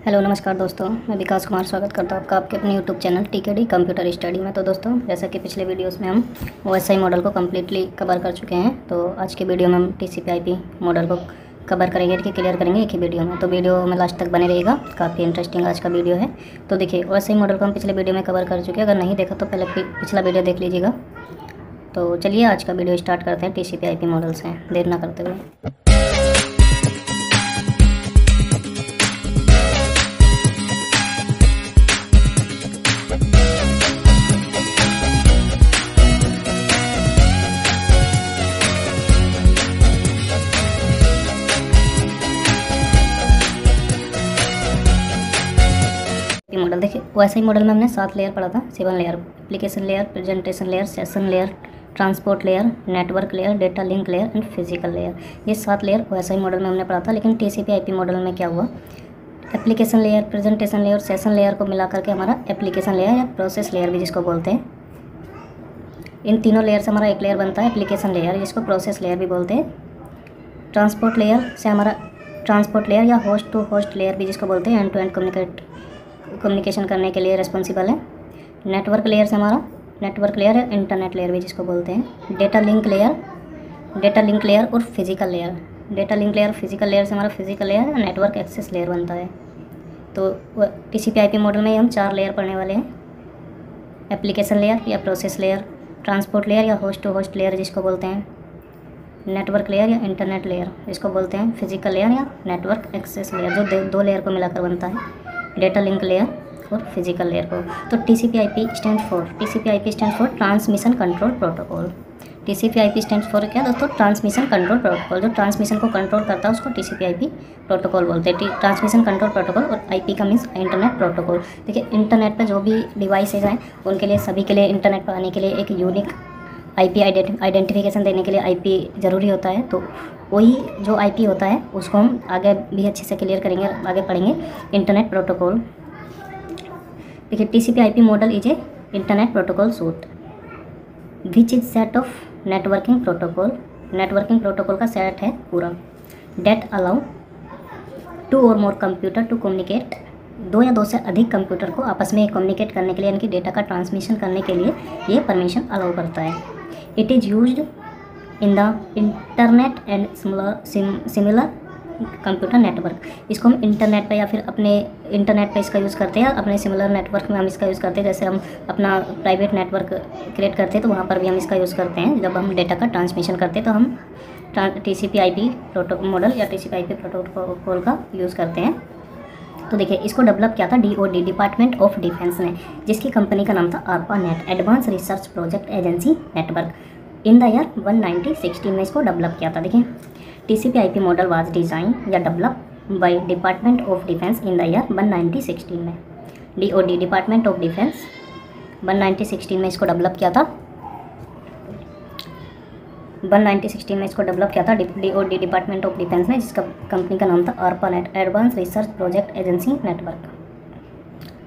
Hello नमस्कार दोस्तों, मैं विकास कुमार स्वागत करता हूँ आपका आपके अपने यूट्यूब चैनल टीकेडी कंप्यूटर स्टडी में। तो दोस्तों, जैसा कि पिछले वीडियोस में हम ओएसआई मॉडल को कम्प्लीटली कवर कर चुके हैं, तो आज के वीडियो में हम टीसीपी/आईपी मॉडल को कवर करेंगे कि क्लियर करेंगे एक ही वीडियो में। तो वीडियो में लास्ट तक बने रहेगा, काफ़ी इंटरेस्टिंग आज का वीडियो है। तो देखिए, ओएसआई मॉडल को हम पिछले वीडियो में कवर कर चुके हैं। अगर नहीं देखा तो पहले पिछला वीडियो देख लीजिएगा। तो चलिए आज का वीडियो स्टार्ट करते हैं टीसीपी/आईपी मॉडल से, देर ना करते हुए। मॉडल देखिए, ओएसआई मॉडल में हमने 7 लेयर पढ़ा था, 7 layer: application layer, presentation layer, session layer, transport layer, network layer, data link layer and physical layer. ये 7 लेयर ओएसआई मॉडल में हमने पढ़ा था। लेकिन टीसीपी/आईपी मॉडल में क्या हुआ, application layer, presentation layer, session layer को मिला करके हमारा एप्लीकेशन लेयर या प्रोसेस लेयर भी जिसको बोलते हैं, इन तीनों लेयर से हमारा एक लेयर बनता है एप्लीकेशन लेयर, जिसको प्रोसेस लेयर भी बोलते हैं। ट्रांसपोर्ट लेयर से हमारा ट्रांसपोर्ट लेयर या होस्ट टू होस्ट लेयर भी जिसको बोलते हैं, एंड टू एंड कम्युनिकेशन करने के लिए रिस्पॉन्सिबल है। नेटवर्क लेयर से हमारा नेटवर्क लेयर है, इंटरनेट लेयर भी जिसको बोलते हैं। डेटा लिंक लेयर और physical layer. Data link layer, physical layer से हमारा physical layer network access layer बनता है। तो टीसीपी/आईपी मॉडल में हम 4 लेयर पढ़ने वाले हैं: एप्लीकेशन लेयर या प्रोसेस लेयर, ट्रांसपोर्ट लेयर या होस्ट टू होस्ट लेयर जिसको बोलते हैं, नेटवर्क लेयर या इंटरनेट लेयर जिसको बोलते हैं, फिजिकल लेयर या नेटवर्क एक्सेस लेयर जो 2 लेयर को मिलाकर बनता है, डेटा लिंक लेयर और फिजिकल लेयर को। तो टीसीपी/आईपी stand for transmission control protocol. टीसीपी/आईपी stand for क्या दोस्तों, ट्रांसमिशन कंट्रोल प्रोटोकॉल। जो ट्रांसमिशन को कंट्रोल करता है उसको टीसीपी/आईपी प्रोटोकॉल बोलते हैं। ट्रांसमिशन कंट्रोल प्रोटोकॉल, और आईपी का मीन्स इंटरनेट प्रोटोकॉल। देखिए, इंटरनेट पर जो भी डिवाइसेज हैं उनके लिए, सभी के लिए इंटरनेट पर आने के लिए एक यूनिक आईपी आइडेंटिफिकेशन देने के लिए आईपी ज़रूरी होता है। तो वही जो आईपी होता है उसको हम आगे भी अच्छे से क्लियर करेंगे, आगे पढ़ेंगे इंटरनेट प्रोटोकॉल। देखिए, टीसीपी/आईपी model is a internet protocol suit which is set of networking protocol. Networking protocol का सेट है पूरा। डेट अलाउ 2 और मोर कंप्यूटर टू कम्युनिकेट। 2 या 2 से अधिक कंप्यूटर को आपस में कम्युनिकेट करने के लिए, यानी कि डेटा का ट्रांसमिशन करने के लिए ये परमिशन अलाउ करता है। It is used in the internet and similar computer network. इसको हम इंटरनेट पे या फिर अपने इंटरनेट पे इसका यूज़ करते हैं, अपने सिमिलर नेटवर्क में हम इसका यूज़ करते हैं। जैसे हम अपना प्राइवेट नेटवर्क क्रिएट करते हैं तो वहाँ पर भी हम इसका यूज़ करते हैं। जब हम डेटा का ट्रांसमिशन करते हैं तो हम टीसीपी/आईपी प्रोटोकॉल मॉडल या टीसीपी/आईपी प्रोटोकॉल का यूज़ करते हैं। तो देखिए, इसको डेवलप किया था DOD, डिपार्टमेंट ऑफ डिफेंस ने, जिसकी कंपनी का नाम था ARPANET, advance research project agency network. In the year 1916 में इसको डेवलप किया था। देखिए, टीसीपी/आईपी मॉडल वाज डिज़ाइन या develop by department of defence in the year 1916 में। DOD, डिपार्टमेंट ऑफ डिफेंस, 1916 में इसको डेवलप किया था। 1916 में इसको डेवलप किया था DOD, डिपार्टमेंट ऑफ डिफेंस ने, जिसका कंपनी का नाम था ARPANET, advance research project agency network.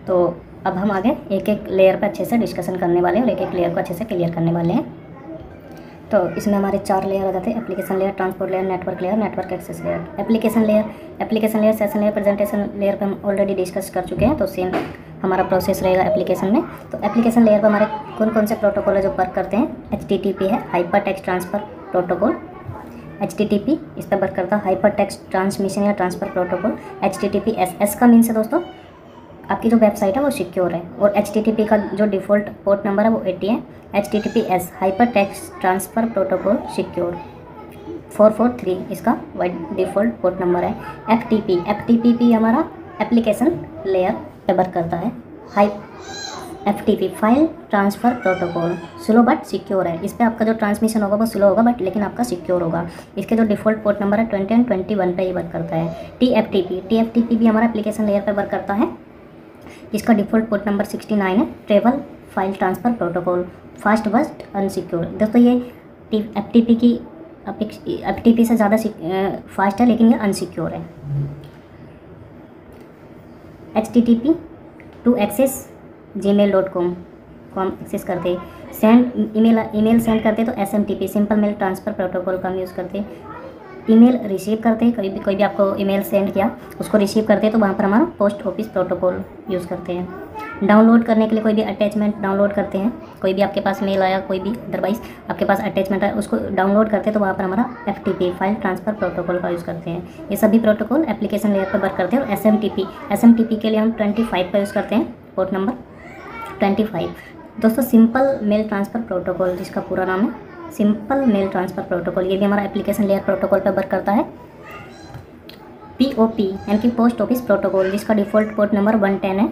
तो अब हम आगे एक एक लेयर पर अच्छे से डिस्कशन करने वाले हैं और एक एक लेयर को अच्छे से क्लियर करने वाले हैं। तो इसमें हमारे 4 लेयर आ जाते हैं: application layer, transport layer, network layer, network access layer. Application layer, session layer, presentation layer पर हम ऑलरेडी डिस्कस कर चुके हैं। तो सेम हमारा प्रोसेस रहेगा एप्लीकेशन में। तो एप्लीकेशन लेयर पर हमारे कौन कौन से प्रोटोकॉल है जो वर्क करते हैं? HTTP है, hyper text transfer protocol. HTTP इस पर वर्क करता है, हाइपर टेक्स्ट ट्रांसमिशन या ट्रांसफ़र प्रोटोकॉल। HTTPS का मीन्स है दोस्तों, आपकी जो वेबसाइट है वो सिक्योर है। और HTTP का जो डिफ़ॉल्ट पोर्ट नंबर है वो 80 है। HTTPS hyper text transfer protocol secure 443 इसका डिफ़ॉल्ट पोर्ट नंबर है। FTP भी हमारा एप्लीकेशन लेयर पे वर्क करता है। FTP file transfer protocol slow but secure है। इस पर आपका जो ट्रांसमिशन होगा वो स्लो होगा बट लेकिन आपका सिक्योर होगा। इसके जो डिफ़ॉल्ट पोर्ट नंबर है 20 और 21 पे ही वर्क करता है। TFTP भी हमारा एप्लीकेशन लेयर पे वर्क करता है। इसका डिफ़ॉल्ट पोर्ट नंबर 69 है। Trivial file transfer protocol fast but unsecure. दोस्तों, ये FTP से ज़्यादा फास्ट है लेकिन ये अनसिक्योर है। HTTP टू एक्सेस gmail.com को हम एक्सेस करते। ईमेल सेंड करते तो SMTP simple mail transfer protocol का हम यूज़ करते। ईमेल रिसीव करते हैं, कोई भी आपको ईमेल सेंड किया उसको रिसीव करते हैं तो वहाँ पर हमारा पोस्ट ऑफिस प्रोटोकॉल यूज़ करते हैं। डाउनलोड करने के लिए कोई भी अटैचमेंट डाउनलोड करते हैं, कोई भी आपके पास मेल आया, कोई भी अदरवाइज आपके पास अटैचमेंट आया उसको डाउनलोड करते हैं तो वहाँ पर हमारा FTP फाइल ट्रांसफ़र प्रोटोकॉल का यूज़ करते हैं। ये सभी प्रोटोकॉल एप्लीकेशन लेयर पर वर्क करते हैं। और SMTP के लिए हम 25 का यूज़ करते हैं, पोर्ट नंबर 25। दोस्तों सिंपल मेल ट्रांसफ़र प्रोटोकॉल, जिसका पूरा नाम है सिंपल मेल ट्रांसफ़र प्रोटोकॉल, ये भी हमारा एप्लीकेशन लेयर प्रोटोकॉल पर वर्क करता है। POP यानी कि पोस्ट ऑफिस प्रोटोकॉल, जिसका डिफ़ॉल्ट पोर्ट नंबर 110 है।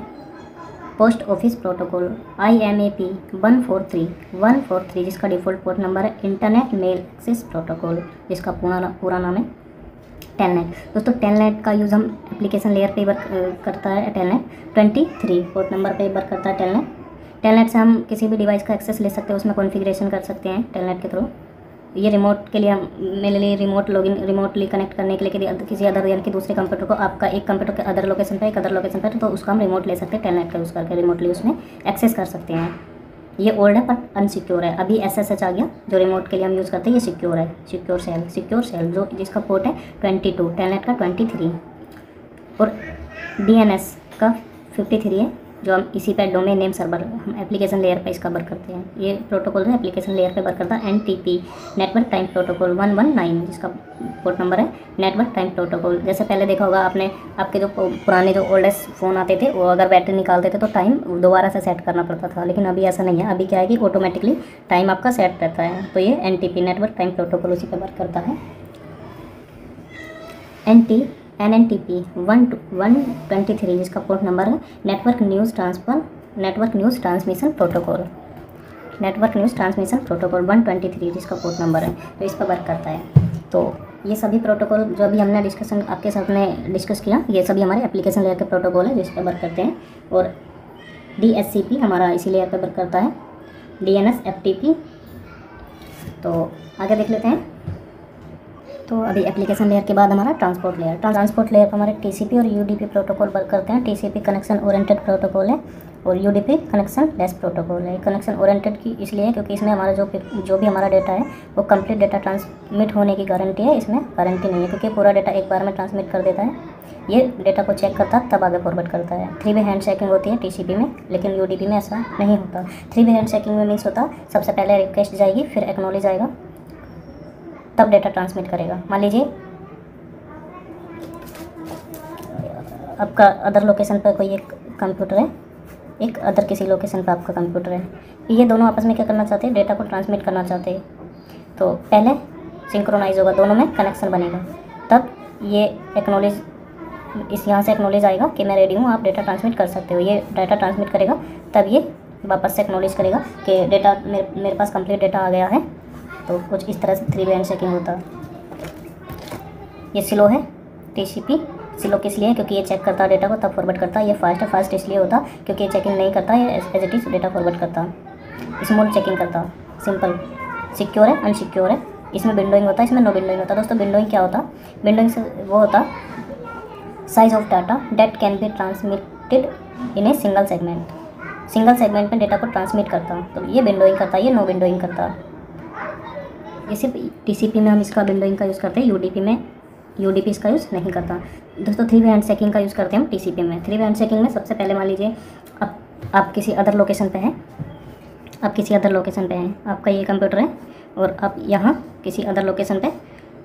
पोस्ट ऑफिस प्रोटोकॉल IMAP 143 जिसका डिफ़ॉल्ट पोर्ट नंबर है। इंटरनेट मेल एक्सेस प्रोटोकॉल, जिसका पूरा नाम है टेलनेट। दोस्तों टेलनेट का यूज़ हम एप्लीकेशन लेयर पे वर्क करता है। टेलनेट 23 पोर्ट नंबर पे वर्क करता है। टेलनेट से हम किसी भी डिवाइस का एक्सेस ले सकते हैं, उसमें कॉन्फ़िगरेशन कर सकते हैं टेलनेट के थ्रू। ये रिमोट के लिए मेरे लिए रिमोटली कनेक्ट करने के लिए किसी अदर यानी कि दूसरे कंप्यूटर को, आपका एक कंप्यूटर के अदर लोकेशन पर, एक अदर लोकेशन पर, तो उसका हम रिमोट ले सकते हैं। टेलनेट का यूज़ करके रिमोटली उसमें एक्सेस कर सकते हैं। ये ओल्ड है पर अनसिक्योर है। अभी SSH आ गया जो रिमोट के लिए हम यूज़ करते हैं, ये सिक्योर है। सिक्योर सेल जो जिसका पोर्ट है 22, टेलनेट का 23 और DNS का 53 है, जो हम इसी पे डोमेन नेम सर्वर हम एप्लीकेशन लेयर पे इसका वर्क करते हैं। ये प्रोटोकॉल है एप्लीकेशन लेयर पे वर्क करता है। NTP नेटवर्क टाइम प्रोटोकॉल 119 जिसका पोर्ट नंबर है। नेटवर्क टाइम प्रोटोकॉल, जैसे पहले देखा होगा आपने, आपके जो पुराने जो ओल्डेस्ट फ़ोन आते थे वो अगर बैटरी निकालते थे तो टाइम दोबारा से सेट करना पड़ता था, लेकिन अभी ऐसा नहीं है। अभी क्या है कि ऑटोमेटिकली टाइम आपका सेट रहता है। तो ये NTP नेटवर्क टाइम प्रोटोकॉल उसी पर वर्क करता है। NNTP 123 जिसका पोर्ट नंबर है। नेटवर्क न्यूज़ ट्रांसमिशन प्रोटोकॉल 123 जिसका पोर्ट नंबर है, तो इस पर वर्क करता है। तो ये सभी प्रोटोकॉल जो अभी हमने डिस्कशन आपके साथ में डिस्कस किया, ये सभी हमारे एप्लीकेशन लेयर के प्रोटोकॉल है जिस पर वर्क करते हैं। और DHCP हमारा इसी लेयर पर वर्क करता है। DNS FTP। तो आगे देख लेते हैं। तो अभी एप्लीकेशन लेयर के बाद हमारा ट्रांसपोर्ट लेयर पर हमारे TCP और UDP प्रोटोकॉल वर्क करते हैं। TCP कनेक्शन ओरिएंटेड प्रोटोकॉल है और UDP कनेक्शन लेस प्रोटोकॉल है। कनेक्शन ओरिएंटेड की इसलिए है क्योंकि इसमें हमारा जो भी हमारा डेटा है वो कंप्लीट डेटा ट्रांसमिट होने की गारंटी है, इसमें गारंटी नहीं है क्योंकि पूरा डेटा एक बार में ट्रांसमिट कर देता है। ये डेटा को चेक करता है तब आगे फॉरवर्ड करता है। 3 वे हैंड शेकिंग होती है TCP में, लेकिन UDP में ऐसा नहीं होता। 3 वे हैंड शेकिंग में मीन्स होता सबसे पहले रिक्वेस्ट जाएगी, फिर एक्नॉलेज आएगा, तब डेटा ट्रांसमिट करेगा। मान लीजिए आपका अदर लोकेशन पर कोई एक कंप्यूटर है, एक अदर किसी लोकेशन पर आपका कंप्यूटर है, ये दोनों आपस में क्या करना चाहते हैं, डेटा को ट्रांसमिट करना चाहते हैं। तो पहले सिंक्रोनाइज होगा, दोनों में कनेक्शन बनेगा, तब ये एक्नॉलेज यहाँ से एक्नॉलेज आएगा कि मैं रेडी हूँ, आप डेटा ट्रांसमिट कर सकते हो। ये डाटा ट्रांसमिट करेगा, तब ये वापस से एक्नॉलेज करेगा कि डेटा मेरे पास कंप्लीट डेटा आ गया है। तो कुछ इस तरह से 3 वे हैंड शेकिंग होता है। ये स्लो है TCP, स्लो किस लिए, क्योंकि ये चेक करता है डेटा को तब फॉरवर्ड करता है। ये फास्ट है, फास्ट इसलिए होता क्योंकि ये चेकिंग नहीं करता, ये as it is data forward करता। स्मॉल चेकिंग करता, सिंपल। सिक्योर है, अनसिक्योर है, इसमें विंडोइंग होता है, इसमें नो विंडोइंग होता। दोस्तों विंडोइंग क्या होता, विंडोइंग से वो होता size of data that can be transmitted in a single segment में डेटा को ट्रांसमिट करता। तो ये विंडोइंग करता है, ये नो विंडोइंग करता। ये सिर्फ TCP में हम इसका विंडोइंग का यूज़ करते हैं, UDP इसका यूज़ नहीं करता। दोस्तों 3 वे हैंड शेकिंग का यूज़ करते हैं हम TCP में। 3 वे हैंड शेकिंग में सबसे पहले मान लीजिए आप किसी अदर लोकेशन पे हैं, आपका ये कंप्यूटर है और आप यहाँ किसी अदर लोकेशन पे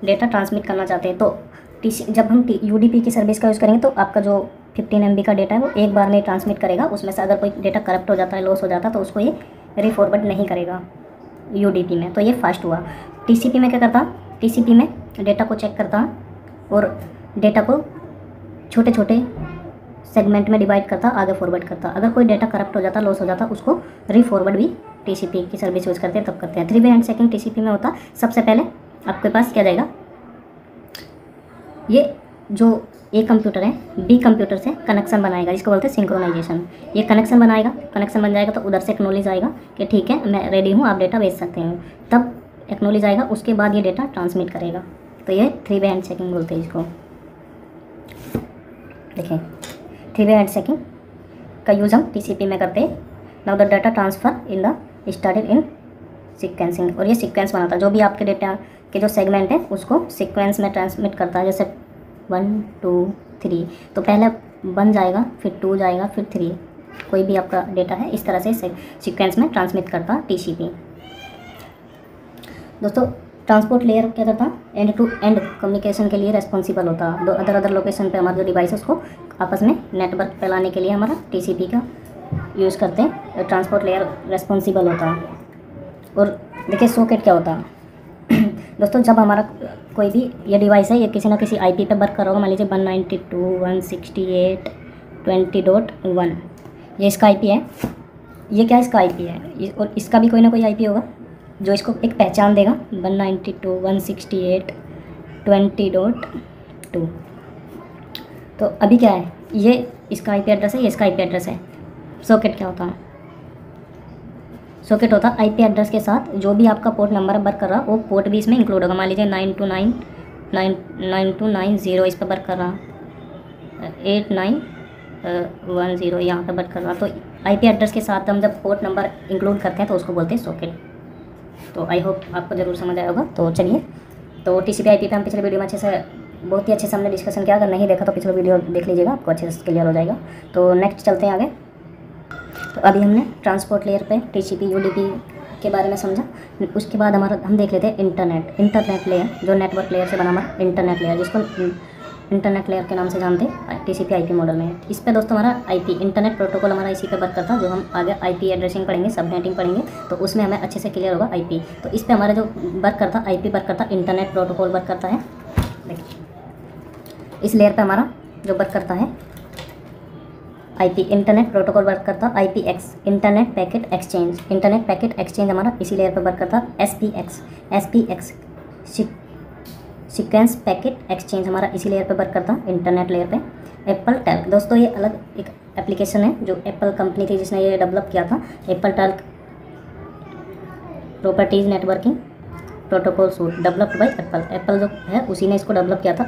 डेटा ट्रांसमिट करना चाहते हैं। तो जब हम UDP की सर्विस का यूज़ करेंगे तो आपका जो 15 MB का डेटा है वो एक बार में ट्रांसमिट करेगा। उसमें से अगर कोई डेटा करप्ट हो जाता है, लॉस हो जाता है, तो उसको ये रीफॉरवर्ड नहीं करेगा UDP में। तो ये फास्ट हुआ। TCP में क्या करता, TCP में डेटा को चेक करता और डेटा को छोटे छोटे सेगमेंट में डिवाइड करता, आगे फॉरवर्ड करता। अगर कोई डेटा करप्ट हो जाता, लॉस हो जाता, उसको रीफॉरवर्ड भी TCP की सर्विस यूज़ करते हैं, तब करते हैं। 3 वे हैंड शेकिंग TCP में होता, सबसे पहले आपके पास क्या जाएगा, ये जो A कंप्यूटर है B कंप्यूटर से कनेक्शन बनाएगा, जिसको बोलते हैं सिंक्रोनाइजेशन। ये कनेक्शन बनाएगा, कनेक्शन बन जाएगा तो उधर से एक्नॉलेज आएगा कि ठीक है मैं रेडी हूँ, आप डेटा भेज सकते हैं। तब एक्नॉलेज आएगा, उसके बाद ये डेटा ट्रांसमिट करेगा। तो ये 3 वे हैंड शेकिंग बोलते हैं इसको। देखिए 3 वे हैंड शेकिंग का यूज़ हम TCP में करते हैं। Now the data transfer in the started in sequencing, और ये सीक्वेंस बनाता है। जो भी आपके डेटा के जो सेगमेंट है उसको सीक्वेंस में ट्रांसमिट करता है। जैसे 1 2 3, तो पहले 1 जाएगा, फिर 2 जाएगा, फिर 3, कोई भी आपका डेटा है इस तरह से सीक्वेंस में ट्रांसमिट करता TCP। दोस्तों ट्रांसपोर्ट लेयर क्या करता, एंड टू एंड कम्युनिकेशन के लिए रेस्पॉन्सिबल होता। दो अदर लोकेशन पे हमारे जो डिवाइस है उसको आपस में नेटवर्क फैलाने के लिए हमारा TCP का यूज़ करते हैं। ट्रांसपोर्ट लेयर रेस्पॉन्सिबल होता। और देखिए सॉकेट क्या होता दोस्तों, जब हमारा कोई भी ये डिवाइस है ये किसी ना किसी IP पे वर्क कर रहा होगा, मान लीजिए 192.168.20.1, ये इसका IP है। ये क्या इसका IP है, और इसका भी कोई ना कोई IP होगा जो इसको एक पहचान देगा 192.168.20.2। तो अभी क्या है, ये इसका IP एड्रेस है, ये इसका IP एड्रेस है। सॉकेट क्या होता है, सॉकेट होता है IP एड्रेस के साथ जो भी आपका पोर्ट नंबर वर्क कर रहा वो पोर्ट भी इसमें इंक्लूड होगा। मान लीजिए 9290 इस पर वर्क कर रहा, 8910 यहाँ पर वर्क कर रहा, तो IP एड्रेस के साथ हम जब पोर्ट नंबर इंक्लूड करते हैं तो उसको बोलते हैं सॉकेट। तो आई होप आपको ज़रूर समझ आया होगा। तो चलिए, तो TCP IP पे हम पिछले वीडियो में बहुत ही अच्छे से हमने डिस्कशन किया। अगर नहीं देखा तो पिछले वीडियो देख लीजिएगा, आपको अच्छे से क्लियर हो जाएगा। तो नेक्स्ट चलते हैं आगे। तो अभी हमने ट्रांसपोर्ट लेयर पे TCP UDP के बारे में समझा। उसके बाद हम देख लेते हैं इंटरनेट लेयर, जो नेटवर्क लेयर से बना हमारा इंटरनेट लेयर, जिसको इंटरनेट लेयर के नाम से जानते हैं TCP IP मॉडल में। इस पे दोस्तों हमारा IP इंटरनेट प्रोटोकॉल हमारा इसी पे वर्क करता है। जो हम आगे IP एड्रेसिंग पढ़ेंगे, सबनेटिंग पढ़ेंगे, तो उसमें हमें अच्छे से क्लियर होगा IP। तो इस पे हमारा जो वर्क करता IP वर्क करता, इंटरनेट प्रोटोकॉल वर्क करता है। देखिए इस लेयर पे हमारा जो वर्क करता है IP इंटरनेट प्रोटोकॉल वर्क करता, IPX internet packet exchange, internet packet exchange हमारा इसी लेयर पे वर्क करता। SPX सीक्वेंस पैकेट एक्सचेंज हमारा इसी लेयर पे वर्क करता, इंटरनेट लेयर पे। एप्पल टैल्क, दोस्तों ये अलग एक एप्लीकेशन है जो एप्पल कंपनी थी जिसने ये डेवलप किया था। Apple talc properties networking protocol suit developed by Apple जो है उसी ने इसको डेवलप किया था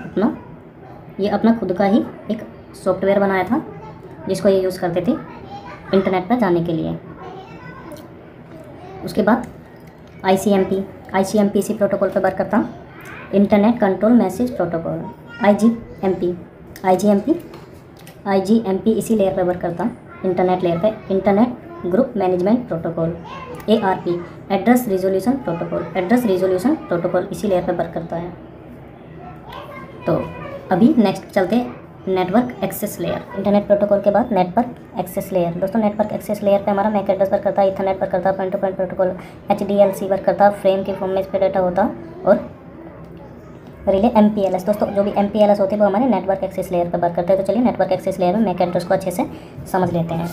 अपना खुद का ही एक सॉफ्टवेयर बनाया था जिसको ये यूज़ करते थे इंटरनेट पर जाने के लिए। उसके बाद ICMP इसी प्रोटोकॉल पर वर्क करता, internet control message protocol. IGMP इसी लेयर पर वर्क करता, इंटरनेट लेयर पे। Internet group management protocol. ARP address resolution protocol इसी लेयर पर वर्क करता है। तो अभी नेक्स्ट चलते हैं network access layer. Internet protocol के बाद नेटवर्क एक्सेस लेयर। दोस्तों नेटवर्क एक्सेस लेयर पे हमारा मैक एड्रेस वर्क करता है, ईथरनेट वर्क करता है, point two point protocol HDLC work करता है, फ्रेम के फॉर्म में इस पे डाटा होता, और रिले MPLS। दोस्तों जो भी MPLS होते हैं वो हमारे नेटवर्क एक्सेस लेयर पर वर्क करते हैं। तो चलिए नेटवर्क एक्सेस लेयर में मैक एड्रेस को अच्छे से समझ लेते हैं।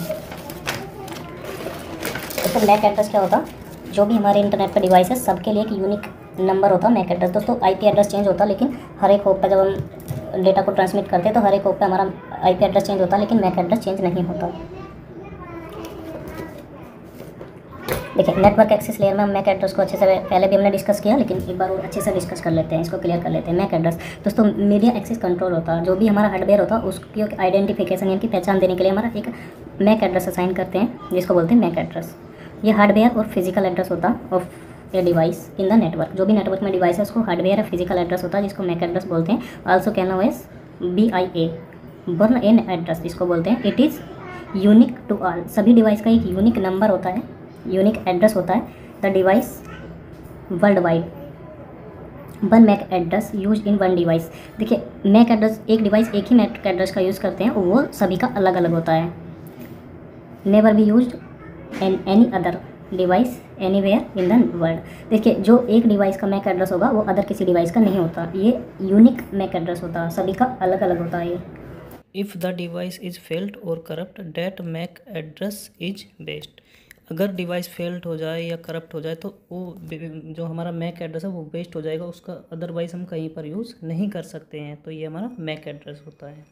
दोस्तों मैक एड्रेस क्या होता, जो भी हमारे इंटरनेट पर डिवाइस है सबके लिए एक यूनिक नंबर होता है मैक एड्रेस। दोस्तों IP एड्रेस चेंज होता, लेकिन हर एक होप पर जब हम डेटा को ट्रांसमिट करते हैं तो हर एक होप पे हमारा IP एड्रेस चेंज होता है, लेकिन मैक एड्रेस चेंज नहीं होता। देखिए नेटवर्क एक्सेस लेयर में हम मैक एड्रेस को अच्छे से पहले भी हमने डिस्कस किया, लेकिन एक बार और अच्छे से डिस्कस कर लेते हैं, इसको क्लियर कर लेते हैं। मैक एड्रेस दोस्तों मीडिया एक्सेस कंट्रोल होता है। जो भी हमारा हार्डवेयर होता है उसकी आइडेंटिफिकेशन यानी कि पहचान देने के लिए हमारा एक मैक एड्रेस असाइन करते हैं, जिसको बोलते हैं मैक एड्रेस। ये हार्डवेयर और फिजिकल एड्रेस होता है of a device in the network. जो भी नेटवर्क में डिवाइस है उसको हार्डवेयर या फिजिकल एड्रेस होता है, जिसको मैक एड्रेस बोलते हैं। Also can known as BIA burn in address, इसको बोलते हैं। It is unique to all, सभी डिवाइस का एक यूनिक नंबर होता है, यूनिक एड्रेस होता है। The device world wide one MAC address use in one device. देखिए मैक एड्रेस, एक डिवाइस एक ही मैक एड्रेस का यूज़ करते हैं, वो सभी का अलग अलग होता है। Never be use in any other device anywhere in the world. देखिए जो एक डिवाइस का मैक एड्रेस होगा वो अदर किसी डिवाइस का नहीं होता, ये यूनिक मैक एड्रेस होता है, सभी का अलग अलग होता है। If the device is failed और corrupt that MAC address is best. अगर डिवाइस फेल्ड हो जाए या करप्ट हो जाए तो वो जो हमारा मैक एड्रेस है वो वेस्ट हो जाएगा, उसका अदरवाइज हम कहीं पर यूज़ नहीं कर सकते हैं। तो ये हमारा मैक एड्रेस होता है।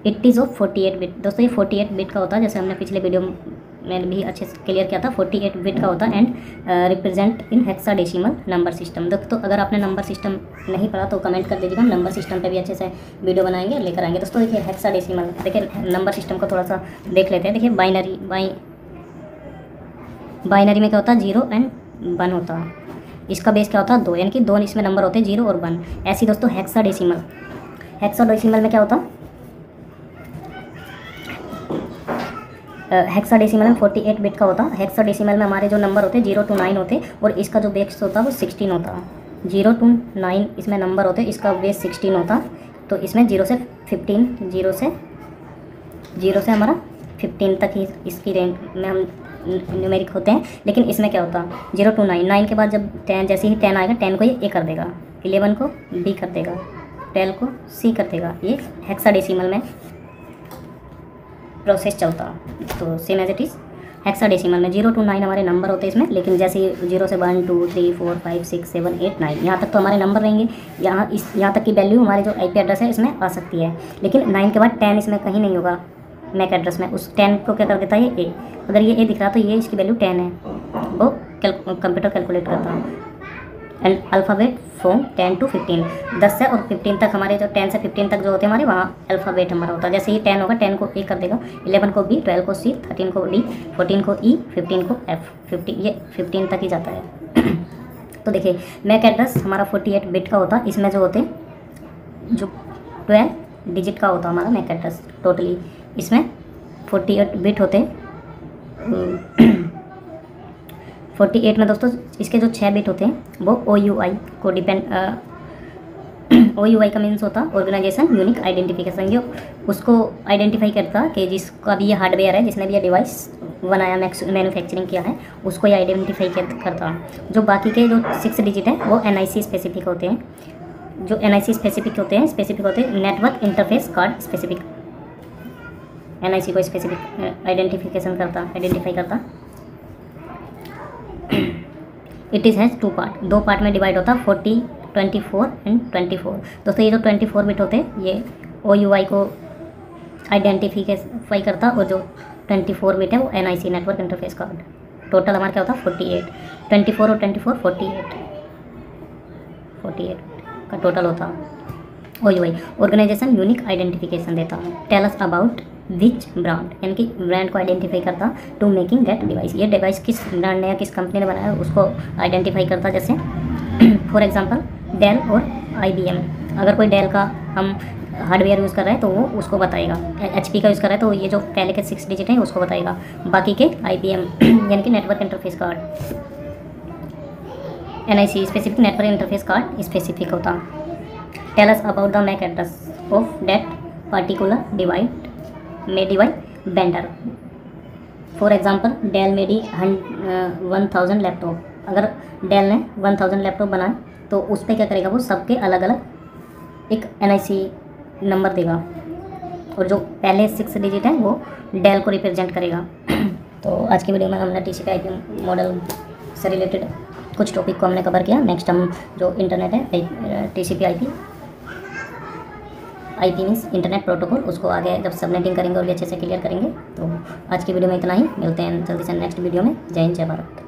It is of 48 bit. दोस्तों ये 48 बिट का होता है, जैसे हमने पिछले वीडियो में भी अच्छे से क्लियर किया था। 48 बिट का होता है and represent in hexadecimal number system. दोस्तों अगर आपने नंबर सिस्टम नहीं पढ़ा तो कमेंट कर दीजिएगा, नंबर सिस्टम पे भी अच्छे से वीडियो बनाएंगे, लेकर आएंगे। दोस्तों देखिए हेक्साडेसिमल, देखिए नंबर सिस्टम को थोड़ा सा देख लेते हैं। देखिए बाइनरी में क्या होता है, 0 एंड 1 होता है। इसका बेस क्या होता है 2, यानी कि 2 इसमें नंबर होते हैं 0 और 1। ऐसे ही दोस्तों हेक्साडेसिमल, हेक्साडेसिमल में क्या होता है, हेक्साडेसिमल में 48 बिट का होता है। हेक्साडेसिमल में हमारे जो नंबर होते हैं 0 to 9 होते, और इसका जो बेस होता है वो 16 होता है। 0 to 9 इसमें नंबर होते, इसका बेस 16 होता। तो इसमें 0 से 15, 0 से हमारा 15 तक ही इसकी रेंज में हम न्यूमेरिक होते हैं। लेकिन इसमें क्या होता है 0 to 9, 9 के बाद जब 10, जैसे ही 10 आएगा 10 को ये A कर देगा, 11 को B कर देगा, 12 को C कर देगा। ये हेक्साडेसिमल में प्रोसेस चलता। तो same as it is hexadecimal में 0 to 9 हमारे नंबर होते हैं इसमें। लेकिन जैसे 0 से 1 2 3 4 5 6 7 8 9 यहाँ तक तो हमारे नंबर रहेंगे। यहाँ तक की वैल्यू हमारे जो IP एड्रेस है इसमें आ सकती है। लेकिन 9 के बाद 10 इसमें कहीं नहीं होगा मैक एड्रेस में। उस 10 को क्या कर देता है ये A। अगर ये A दिख रहा तो ये इसकी वैल्यू 10 है, वो कंप्यूटर कैलकुलेट करता है। एंड अल्फ़ाबेट फ्रॉम 10 to 15, 10 से और 15 तक हमारे जो 10 से 15 तक जो होते हैं हमारे, वहाँ अल्फ़ाबेट हमारा होता है। जैसे ही 10 होगा 10 को A कर देगा, 11 को B, 12 को C, 13 को D, 14 को E, 15 को F, 50 ये 15 तक ही जाता है। तो देखिए मैक एड्रेस हमारा 48 बिट का होता है। इसमें जो होते जो 12 डिजिट का होता है हमारा मैक एड्रेस टोटली। इसमें 48 बिट होते 48 में दोस्तों इसके जो 6 बिट होते हैं वो OUI को डिपेंड OUI का मीन्स होता ऑर्गेनाइजेशन यूनिक आइडेंटिफिकेशन। जो उसको आइडेंटिफाई करता कि जिसका भी ये हार्डवेयर है, जिसने भी ये डिवाइस बनाया, मैन्युफैक्चरिंग किया है, उसको ये आइडेंटिफाई करता। जो बाकी के जो 6 डिजिट हैं वो NIC स्पेसिफिक होते हैं। जो NIC स्पेसिफिक होते हैं network interface card specific. NIC को स्पेसिफिक आइडेंटिफाई करता। It is has 2 part, 2 part में डिवाइड होता है, 40, 24 एंड 24। दोस्तों ये जो 24 बिट होते हैं ये OUI को आइडेंटिफाई करता, और जो 24 बिट है वो NIC network interface card. Total हमारा क्या होता है 48, 24 और 24 48 का टोटल होता। OUI ऑर्गेनाइजेशन यूनिक आइडेंटिफिकेशन देता है। Tell us about which brand, यानी कि ब्रांड को आइडेंटिफाई करता टू मेकिंग दैट डिवाइस। ये डिवाइस किस ब्रांड ने या किस कंपनी ने बनाया उसको आइडेंटिफाई करता। जैसे फॉर एग्जांपल डेल और IBM। अगर कोई डेल का हम हार्डवेयर यूज़ कर रहे हैं तो वो उसको बताएगा। HP का यूज़ कर रहा है तो ये जो पहले के 6 डिजिट हैं उसको बताएगा। बाकी के IBM यानी कि network interface card, NIC specific network interface card specific होता। Tell us about the MAC address of that particular device made by vendor. For example Dell made 1000 laptop. अगर डेल ने 1000 लैपटॉप बनाए तो उस पर क्या करेगा, वो सबके अलग अलग एक NIC नंबर देगा, और जो पहले 6 डिजिट हैं वो डेल को रिप्रेजेंट करेगा। तो आज की वीडियो में हमने TCP/IP मॉडल से रिलेटेड कुछ टॉपिक को हमने कवर किया। नेक्स्ट हम जो इंटरनेट है TCP/IP मीन्स इंटरनेट प्रोटोकॉल, उसको आगे जब सबनेटिंग करेंगे और भी अच्छे से क्लियर करेंगे। तो आज की वीडियो में इतना ही, मिलते हैं जल्दी से नेक्स्ट वीडियो में। जय हिंद, जय भारत।